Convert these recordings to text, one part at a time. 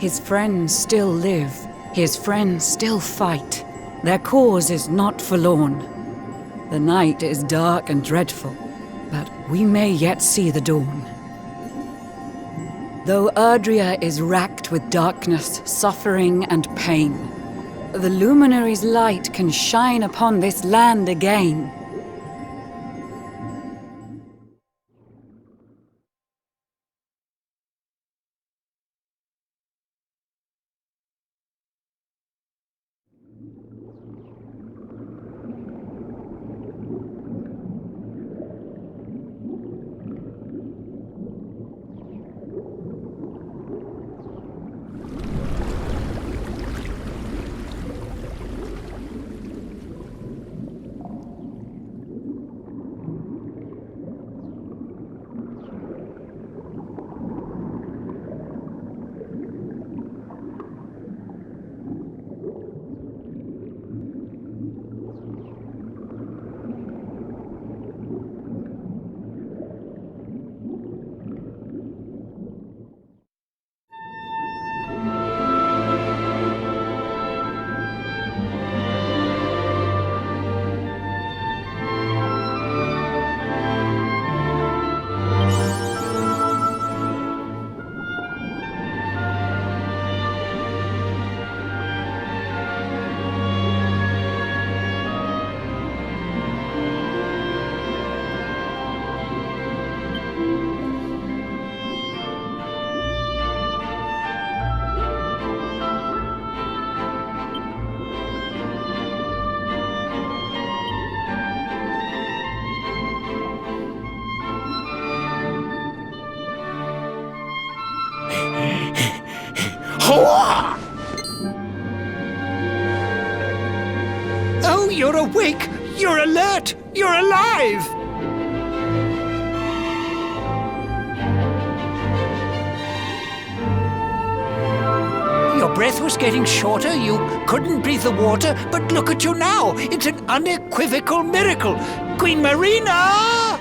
His friends still live. His friends still fight. Their cause is not forlorn. The night is dark and dreadful, but we may yet see the dawn. Though Erdrea is racked with darkness, suffering, and pain, the Luminary's light can shine upon this land again. Oh, you're awake! You're alert! You're alive! Your breath was getting shorter, you couldn't breathe the water, but look at you now! It's an unequivocal miracle! Queen Marina!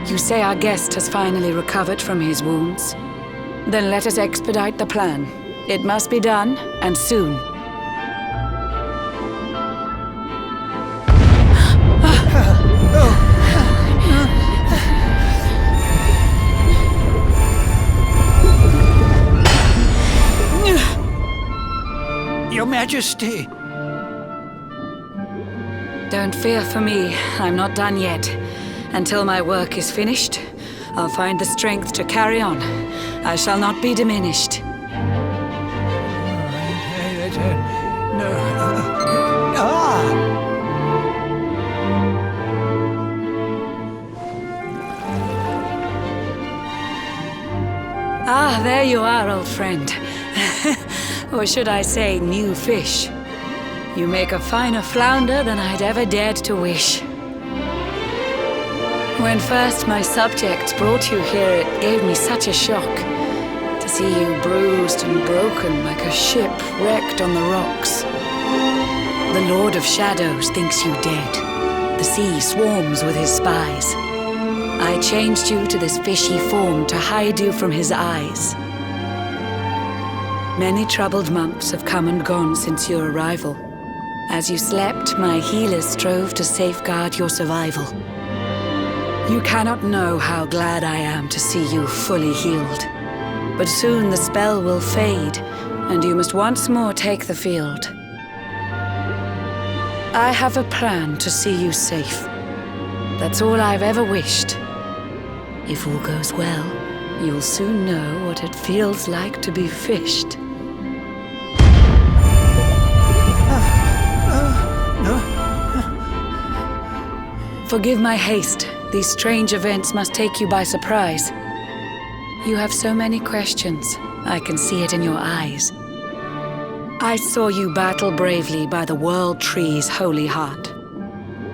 You say our guest has finally recovered from his wounds? Then let us expedite the plan. It must be done, and soon. Your Majesty! Don't fear for me. I'm not done yet. Until my work is finished, I'll find the strength to carry on. I shall not be diminished. Ah, there you are, old friend. Or should I say, new fish. You make a finer flounder than I'd ever dared to wish. When first my subjects brought you here, it gave me such a shock to see you bruised and broken like a ship wrecked on the rocks. The Lord of Shadows thinks you dead. The sea swarms with his spies. I changed you to this fishy form to hide you from his eyes. Many troubled months have come and gone since your arrival. As you slept, my healers strove to safeguard your survival. You cannot know how glad I am to see you fully healed. But soon the spell will fade, and you must once more take the field. I have a plan to see you safe. That's all I've ever wished. If all goes well, you'll soon know what it feels like to be fished. Forgive my haste. These strange events must take you by surprise. You have so many questions. I can see it in your eyes. I saw you battle bravely by the World Tree's holy heart.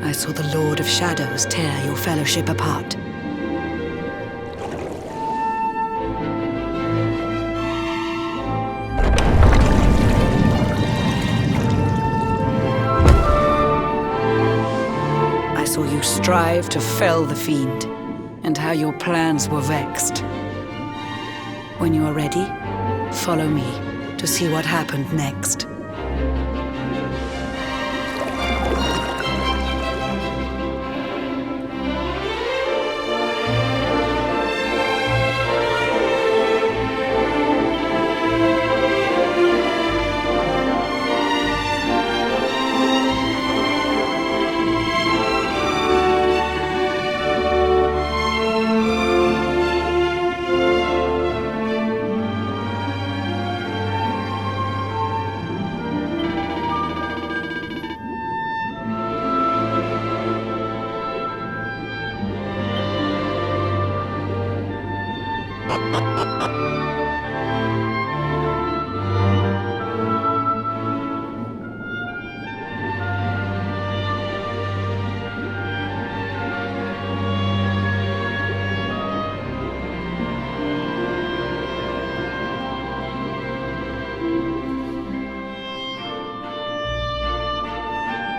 I saw the Lord of Shadows tear your fellowship apart. I saw you strive to fell the fiend, and how your plans were vexed. When you are ready, follow me to see what happened next.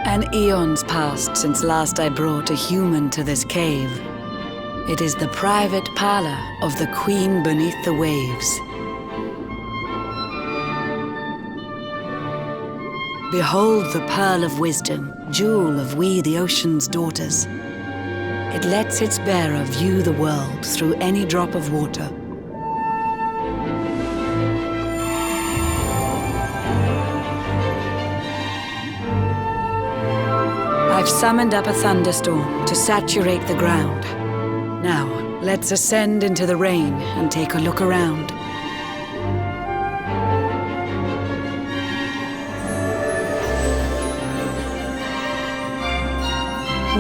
An eon's passed since last I brought a human to this cave. It is the private parlor of the Queen beneath the waves. Behold the pearl of wisdom, jewel of we the ocean's daughters. It lets its bearer view the world through any drop of water. I've summoned up a thunderstorm to saturate the ground. Now, let's ascend into the rain and take a look around.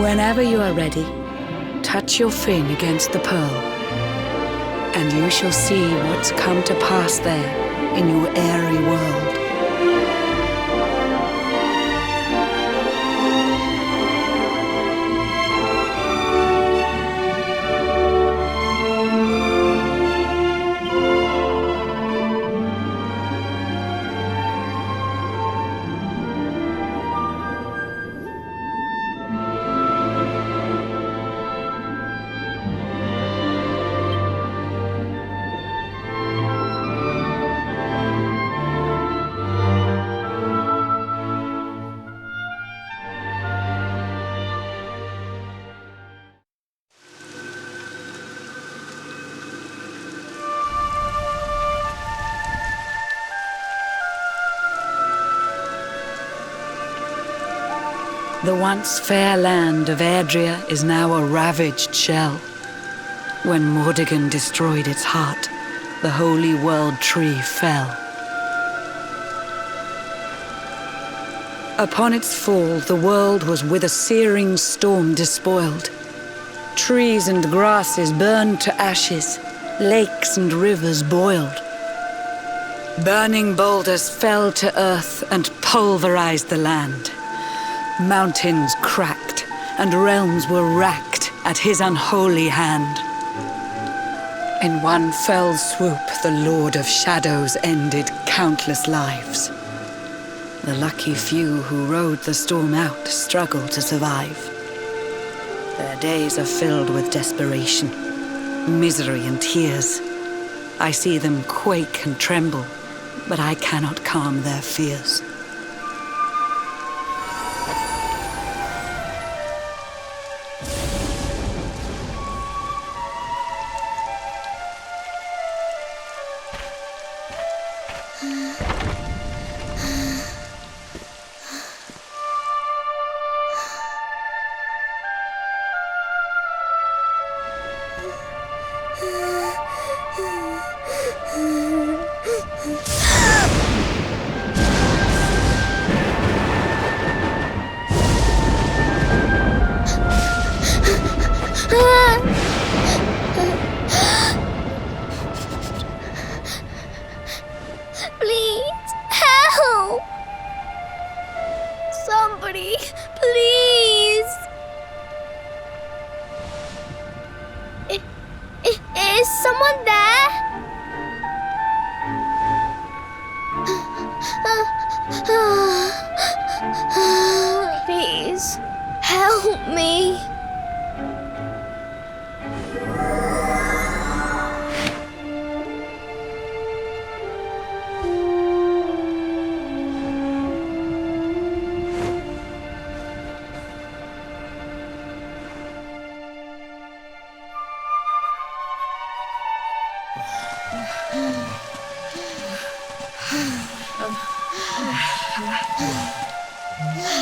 Whenever you are ready, touch your fin against the pearl, and you shall see what's come to pass there in your airy world. The once fair land of Erdrea is now a ravaged shell. When Mordegon destroyed its heart, the holy world tree fell. Upon its fall, the world was with a searing storm despoiled. Trees and grasses burned to ashes, lakes and rivers boiled. Burning boulders fell to earth and pulverized the land. Mountains cracked, and realms were racked at his unholy hand. In one fell swoop, the Lord of Shadows ended countless lives. The lucky few who rode the storm out struggled to survive. Their days are filled with desperation, misery and tears. I see them quake and tremble, but I cannot calm their fears. Please, help! Somebody, please! Is someone there? Please, help me.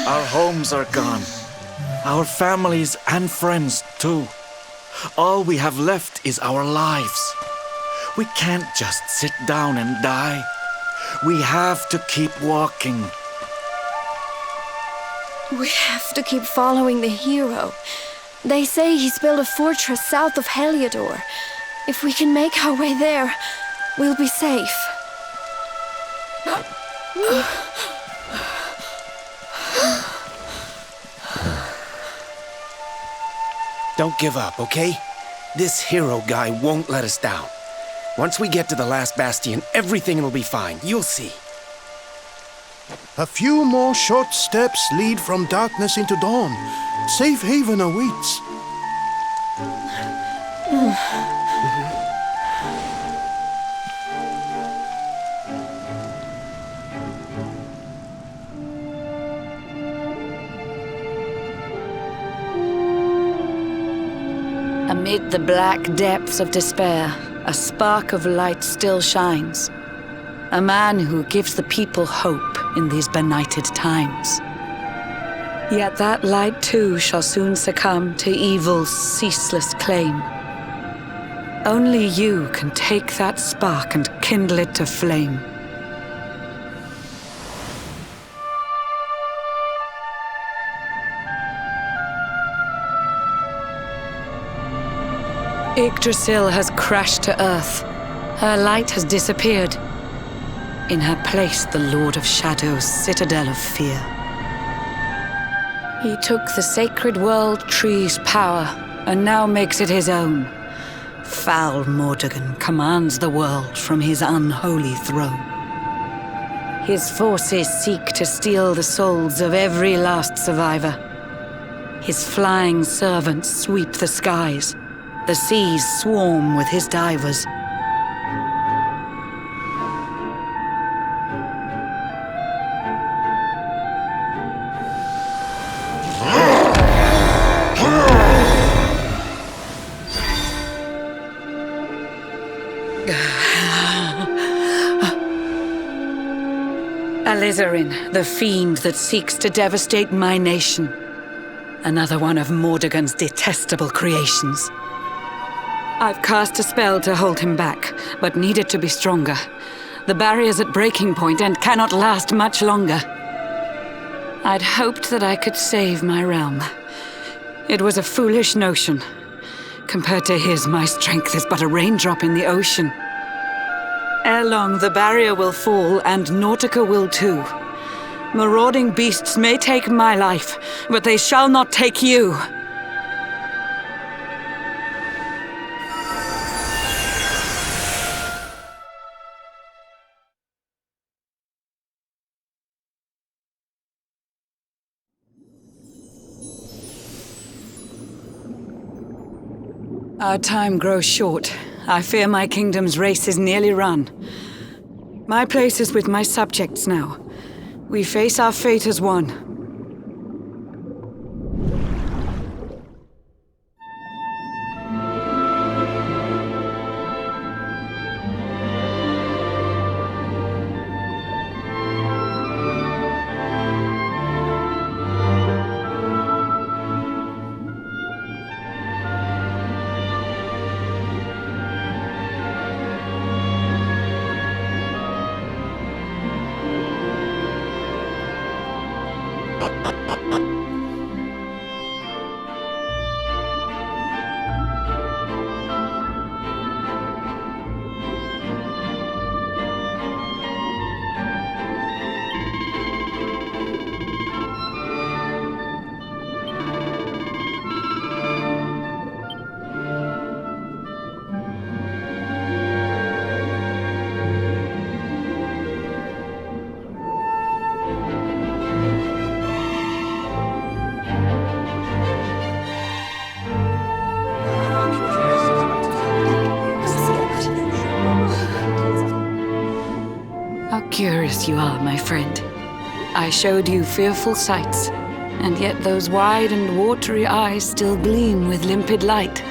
Our homes are gone. Our families and friends too. All we have left is our lives. We can't just sit down and die. We have to keep walking. We have to keep following the hero. They say he's built a fortress south of Heliodor. If we can make our way there, we'll be safe. Don't give up, okay? This hero guy won't let us down. Once we get to the last bastion, everything will be fine. You'll see. A few more short steps lead from darkness into dawn. Safe haven awaits. Amid the black depths of despair, a spark of light still shines. A man who gives the people hope in these benighted times. Yet that light too shall soon succumb to evil's ceaseless claim. Only you can take that spark and kindle it to flame. Yggdrasil has crashed to earth. Her light has disappeared. In her place, the Lord of Shadows' citadel of fear. He took the sacred world tree's power and now makes it his own. Foul Mordegon commands the world from his unholy throne. His forces seek to steal the souls of every last survivor. His flying servants sweep the skies. The seas swarm with his divers. Alizarin, the fiend that seeks to devastate my nation, Another one of Mordegon's detestable creations. I've cast a spell to hold him back, but need it to be stronger. The barrier's at breaking point and cannot last much longer. I'd hoped that I could save my realm. It was a foolish notion. Compared to his, my strength is but a raindrop in the ocean. Ere long, the barrier will fall, and Nautica will too. Marauding beasts may take my life, but they shall not take you. Our time grows short. I fear my kingdom's race is nearly run. My place is with my subjects now. We face our fate as one. Curious you are, my friend. I showed you fearful sights, and yet those wide and watery eyes still gleam with limpid light.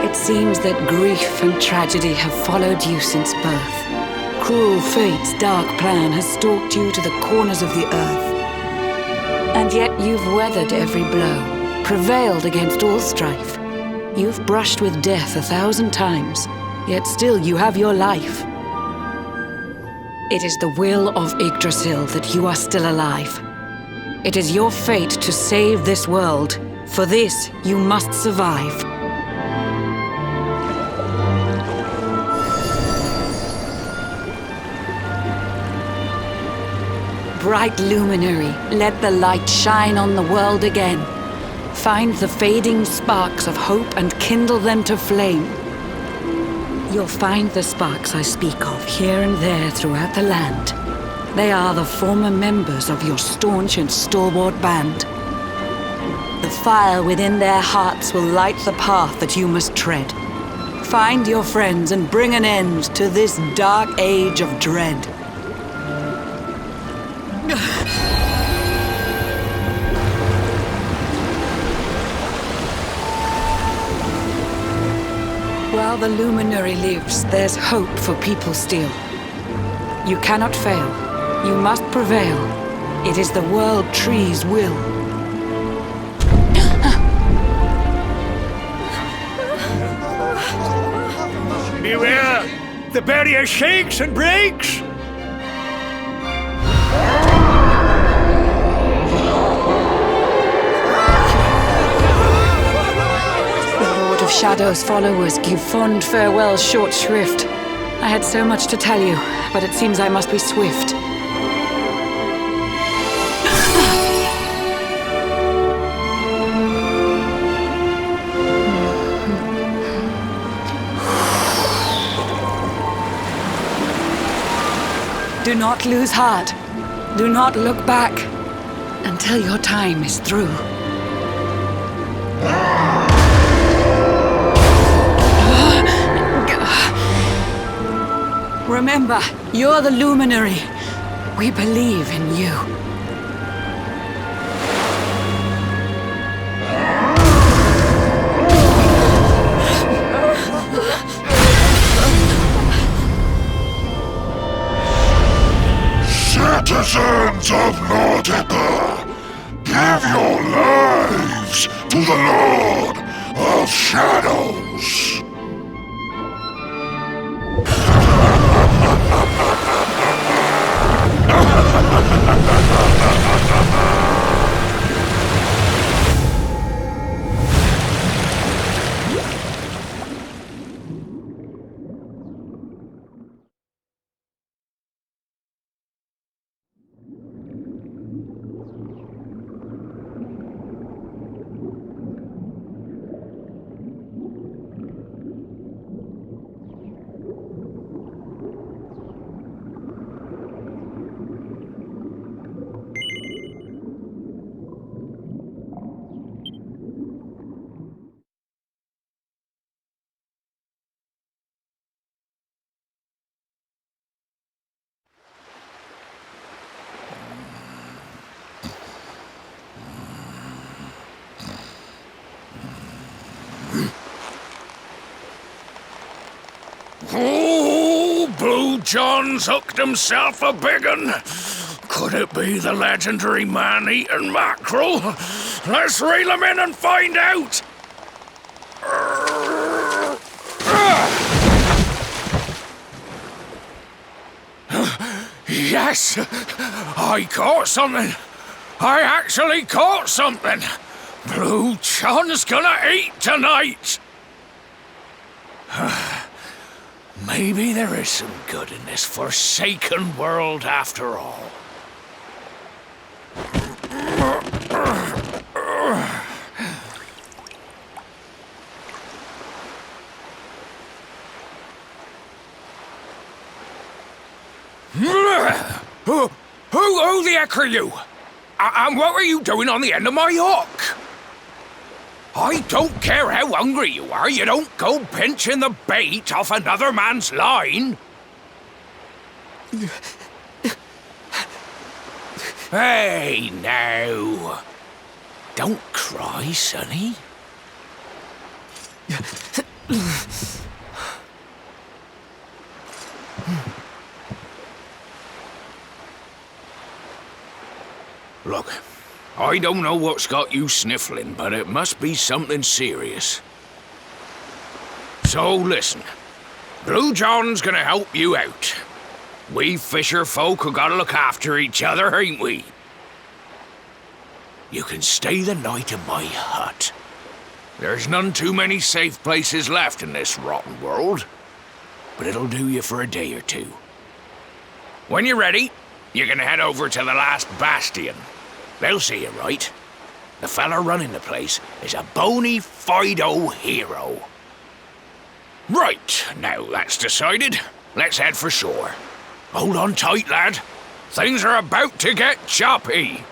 It seems that grief and tragedy have followed you since birth. Cruel fate's dark plan has stalked you to the corners of the earth. And yet you've weathered every blow, prevailed against all strife. You've brushed with death 1,000 times, yet still you have your life. It is the will of Yggdrasil that you are still alive. It is your fate to save this world. For this, you must survive. Bright luminary, let the light shine on the world again. Find the fading sparks of hope and kindle them to flame. You'll find the sparks I speak of here and there throughout the land. They are the former members of your staunch and stalwart band. The fire within their hearts will light the path that you must tread. Find your friends and bring an end to this dark age of dread. While the luminary lives, there's hope for people still. You cannot fail. You must prevail. It is the world tree's will. Beware! The barrier shakes and breaks! Shadow's followers give fond farewell short shrift. I had so much to tell you, but it seems I must be swift. Do not lose heart. Do not look back until your time is through. Remember, you're the luminary. We believe in you. Citizens of Nautica, give your lives to the Lord of Shadows. Oh, Blue John's hooked himself a big un. Could it be the legendary man-eating mackerel? Let's reel him in and find out! Yes! I caught something! I actually caught something! Blue John's gonna eat tonight! Maybe there is some good in this forsaken world after all. Who the heck are you? And what were you doing on the end of my hook? I don't care how hungry you are, you don't go pinching the bait off another man's line. Hey, now. Don't cry, sonny. Look, I don't know what's got you sniffling, but it must be something serious. So listen, Blue John's gonna help you out. We fisher folk have gotta look after each other, ain't we? You can stay the night in my hut. There's none too many safe places left in this rotten world, but it'll do you for a day or two. When you're ready, you can head over to the last bastion. They'll see you right. The fella running the place is a bony Fido hero. Right, now that's decided, let's head for shore. Hold on tight, lad. Things are about to get choppy.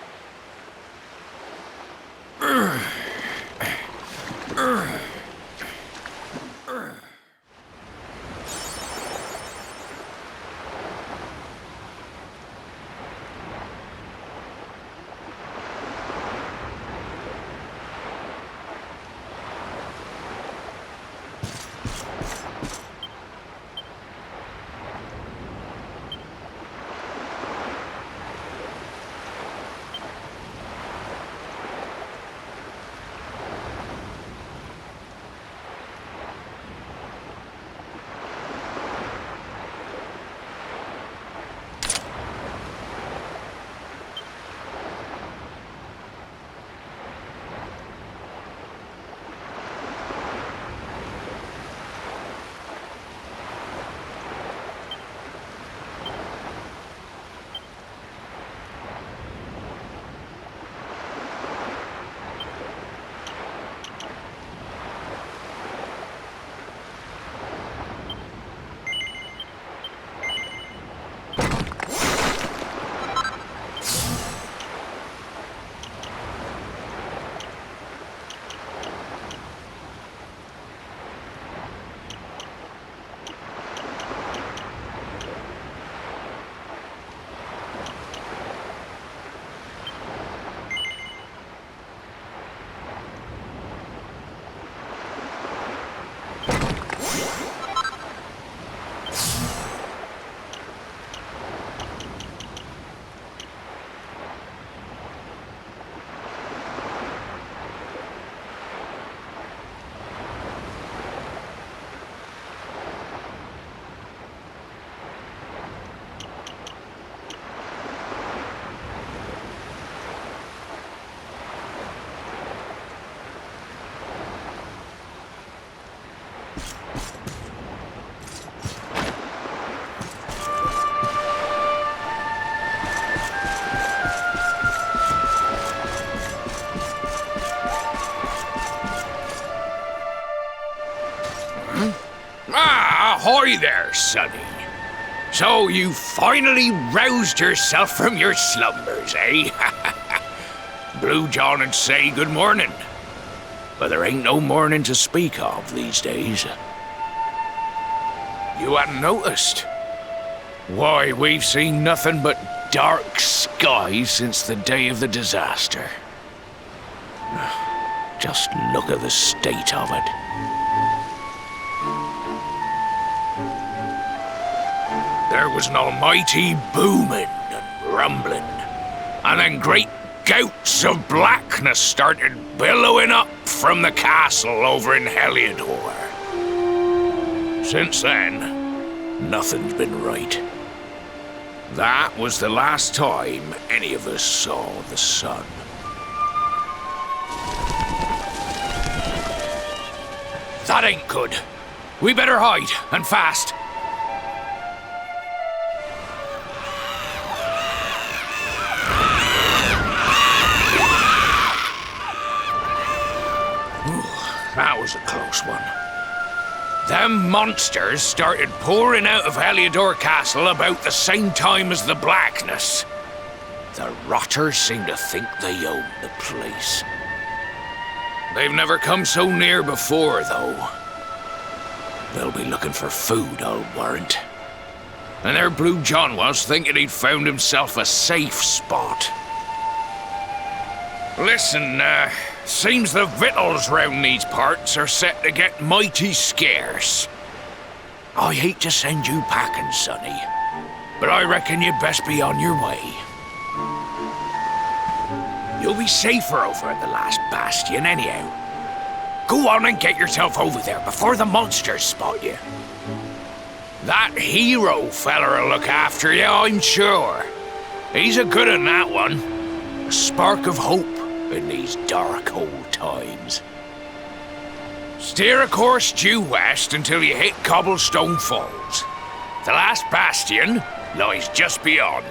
Ahoy there, sonny. So you finally roused yourself from your slumbers, eh? Blue John would say good morning. But there ain't no morning to speak of these days. You hadn't noticed? Why, we've seen nothing but dark skies since the day of the disaster. Just look at the state of it. There was an almighty booming and rumbling, and then great gouts of blackness started billowing up from the castle over in Heliodor. Since then, nothing's been right. That was the last time any of us saw the sun. That ain't good. We better hide, and fast. That was a close one. Them monsters started pouring out of Heliodor Castle about the same time as the blackness. The rotters seem to think they own the place. They've never come so near before, though. They'll be looking for food, I'll warrant. And there Blue John was, thinking he'd found himself a safe spot. Listen, seems the victuals round these parts are set to get mighty scarce. I hate to send you packing, sonny, but I reckon you'd best be on your way. You'll be safer over at the last bastion anyhow. Go on and get yourself over there before the monsters spot you. That hero feller'll look after you, I'm sure. He's a good un, that one. A spark of hope in these dark old times. Steer a course due west until you hit Cobblestone Falls. The last bastion lies just beyond.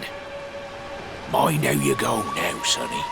Mind how you go now, sonny.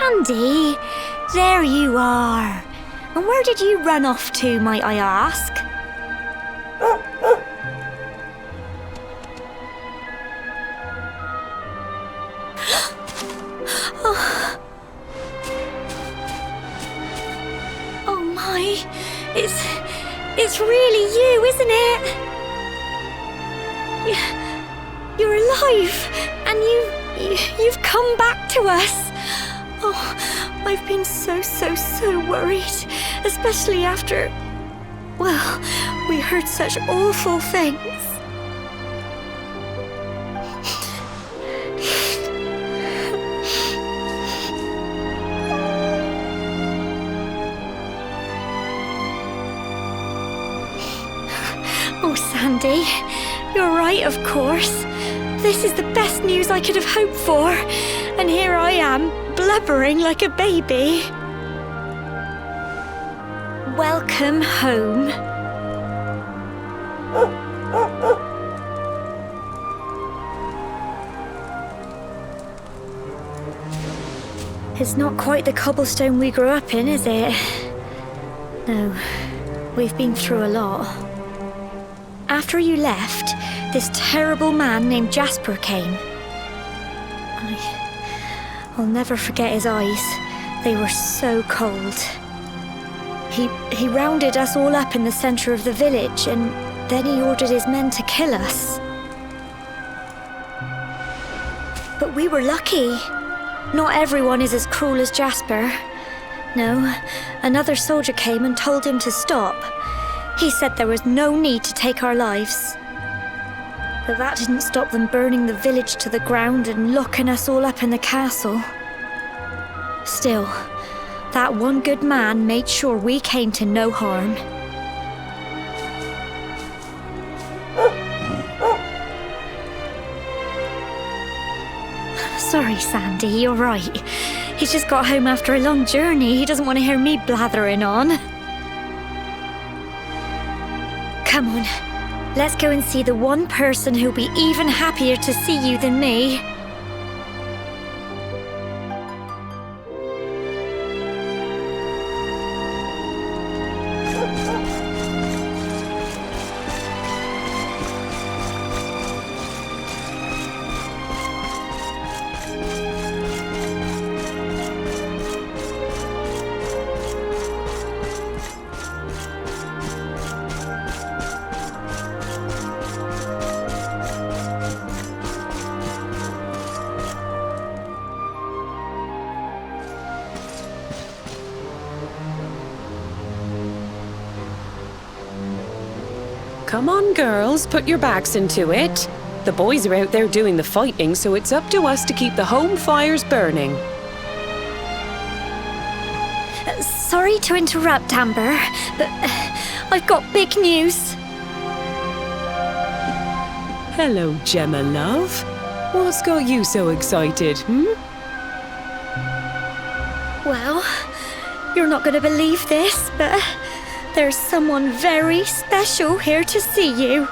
Sandy, there you are. And where did you run off to, might I ask? Oh my, it's really you, isn't it? You're alive, and you've come back to us. Oh, I've been so worried, especially after, well, we heard such awful things. Oh, Sandy, you're right, of course. This is the best news I could have hoped for. And here I am, blubbering like a baby. Welcome home. It's not quite the cobblestone we grew up in, is it? No, we've been through a lot. After you left, this terrible man named Jasper came. I'll never forget his eyes. They were so cold. He rounded us all up in the center of the village, and then he ordered his men to kill us. But we were lucky. Not everyone is as cruel as Jasper. No, another soldier came and told him to stop. He said there was no need to take our lives. But that didn't stop them burning the village to the ground and locking us all up in the castle. Still, that one good man made sure we came to no harm. Sorry, Sandy, you're right. He's just got home after a long journey. He doesn't want to hear me blathering on. Come on, let's go and see the one person who'll be even happier to see you than me. Come on, girls, put your backs into it. The boys are out there doing the fighting, so it's up to us to keep the home fires burning. Sorry to interrupt, Amber, but I've got big news. Hello, Gemma, love. What's got you so excited, Well, you're not going to believe this, but there's someone very special here to see you.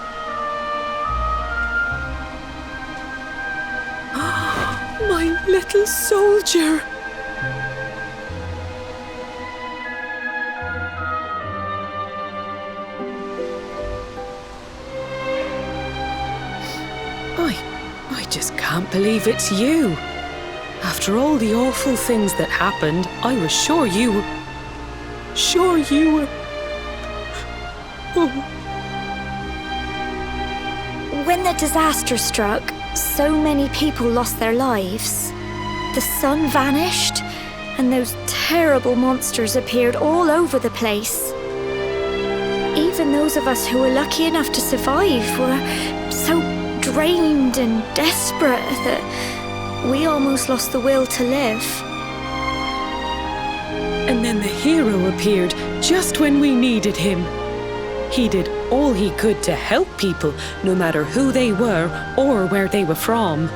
My little soldier. I just can't believe it's you. After all the awful things that happened, I was sure you were... When the disaster struck, so many people lost their lives. The sun vanished, and those terrible monsters appeared all over the place. Even those of us who were lucky enough to survive were so drained and desperate that we almost lost the will to live. And then the hero appeared just when we needed him. He did all he could to help people, no matter who they were or where they were from.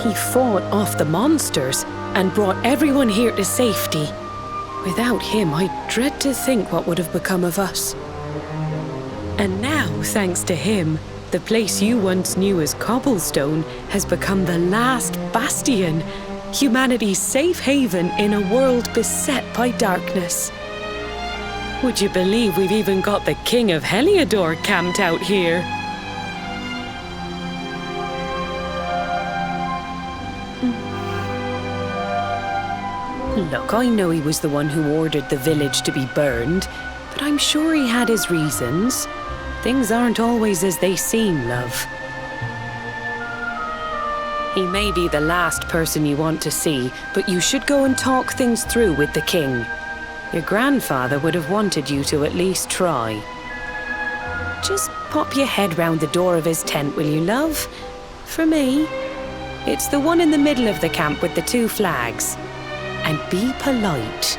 He fought off the monsters and brought everyone here to safety. Without him, I dread to think what would have become of us. And now, thanks to him, the place you once knew as Cobblestone has become the last bastion, humanity's safe haven in a world beset by darkness. Would you believe we've even got the King of Heliodor camped out here? Look, I know he was the one who ordered the village to be burned, but I'm sure he had his reasons. Things aren't always as they seem, love. He may be the last person you want to see, but you should go and talk things through with the king. Your grandfather would have wanted you to at least try. Just pop your head round the door of his tent, will you, love? For me. It's the one in the middle of the camp with the 2 flags. And be polite.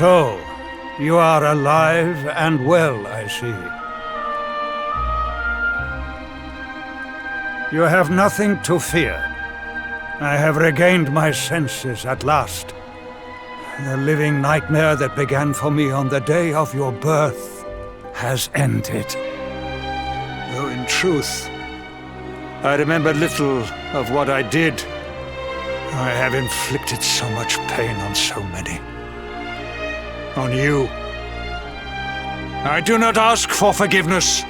So, you are alive and well, I see. You have nothing to fear. I have regained my senses at last. The living nightmare that began for me on the day of your birth has ended. Though in truth, I remember little of what I did. I have inflicted so much pain on so many. On you. I do not ask for forgiveness.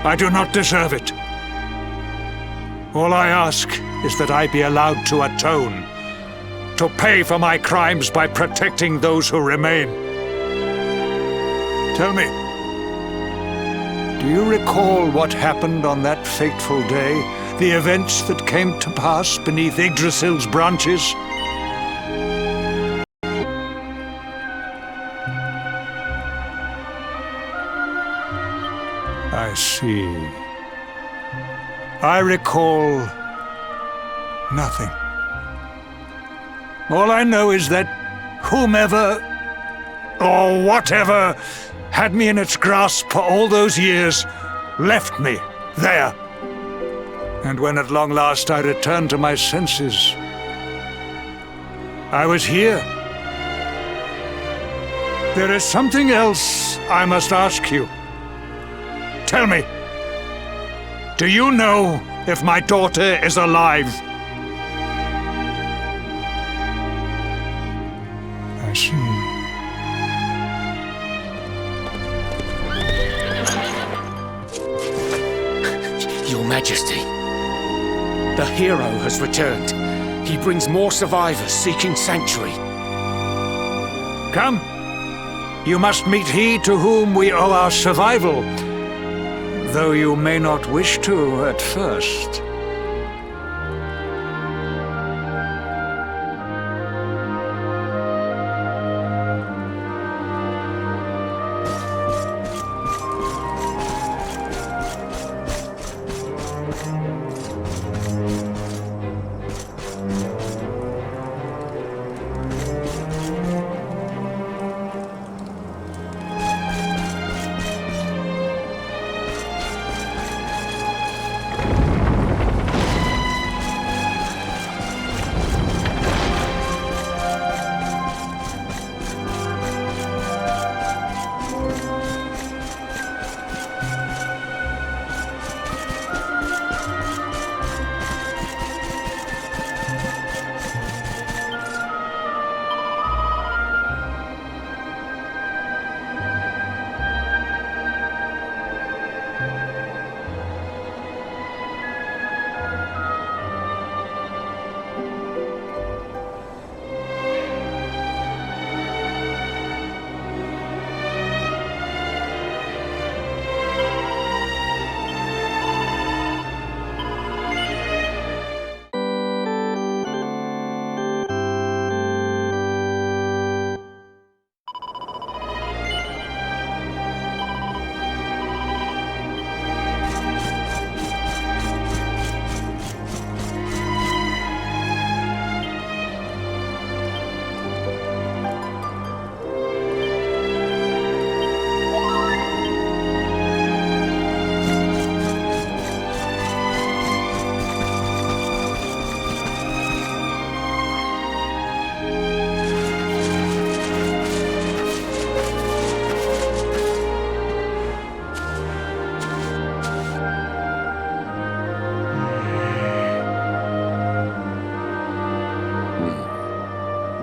I do not deserve it. All I ask is that I be allowed to atone, to pay for my crimes by protecting those who remain. Tell me, do you recall what happened on that fateful day? The events that came to pass beneath Yggdrasil's branches? I see. I recall nothing. All I know is that whomever or whatever had me in its grasp for all those years left me there. And when at long last I returned to my senses, I was here. There is something else I must ask you. Tell me, do you know if my daughter is alive? I see. Your Majesty, the hero has returned. He brings more survivors seeking sanctuary. Come. You must meet he to whom we owe our survival, though you may not wish to at first.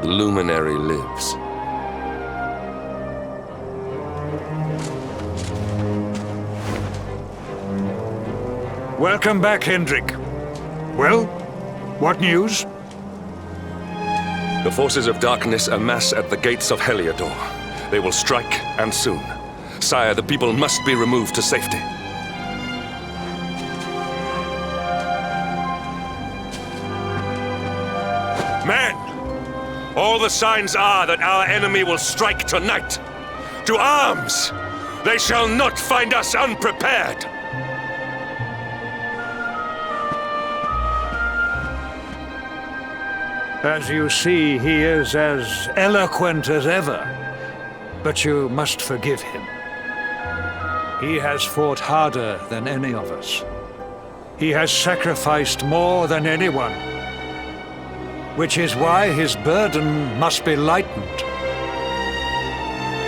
The luminary lives. Welcome back, Hendrik. Well, what news? The forces of darkness amass at the gates of Heliodor. They will strike, and soon. Sire, the people must be removed to safety. Men! All the signs are that our enemy will strike tonight. To arms! They shall not find us unprepared! As you see, he is as eloquent as ever. But you must forgive him. He has fought harder than any of us. He has sacrificed more than anyone. Which is why his burden must be lightened.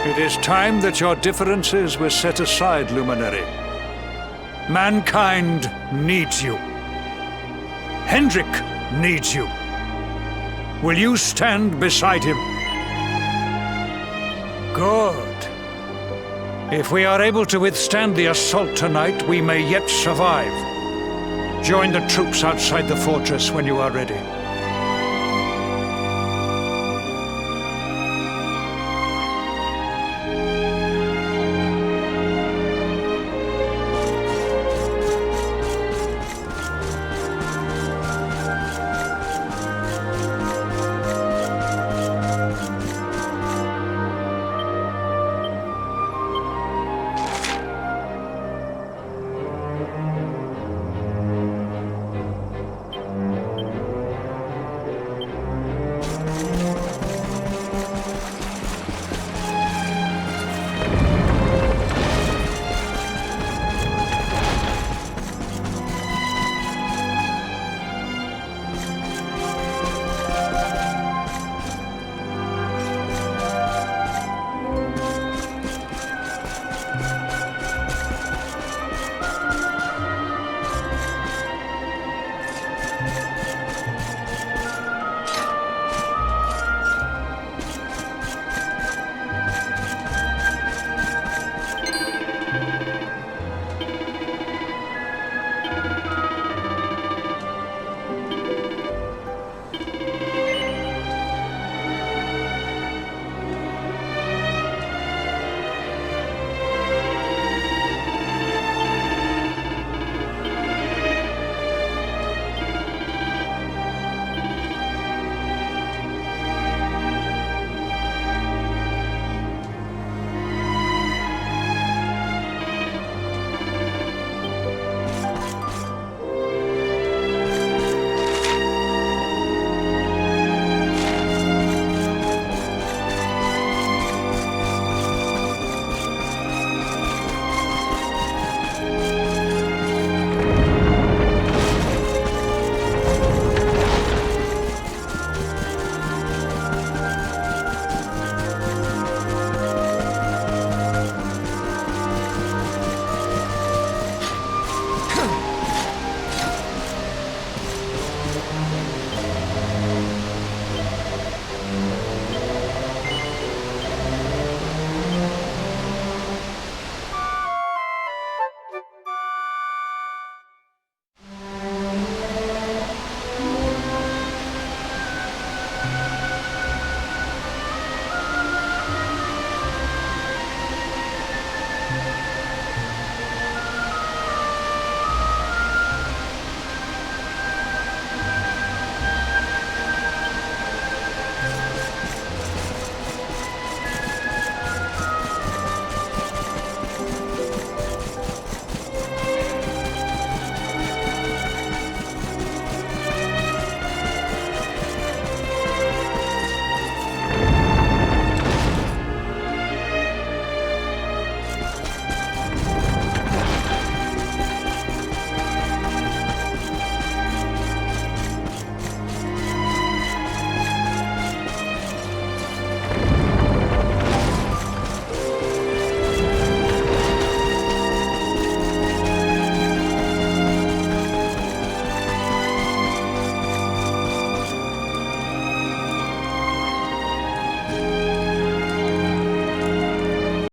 It is time that your differences were set aside, Luminary. Mankind needs you. Hendrik needs you. Will you stand beside him? Good. If we are able to withstand the assault tonight, we may yet survive. Join the troops outside the fortress when you are ready.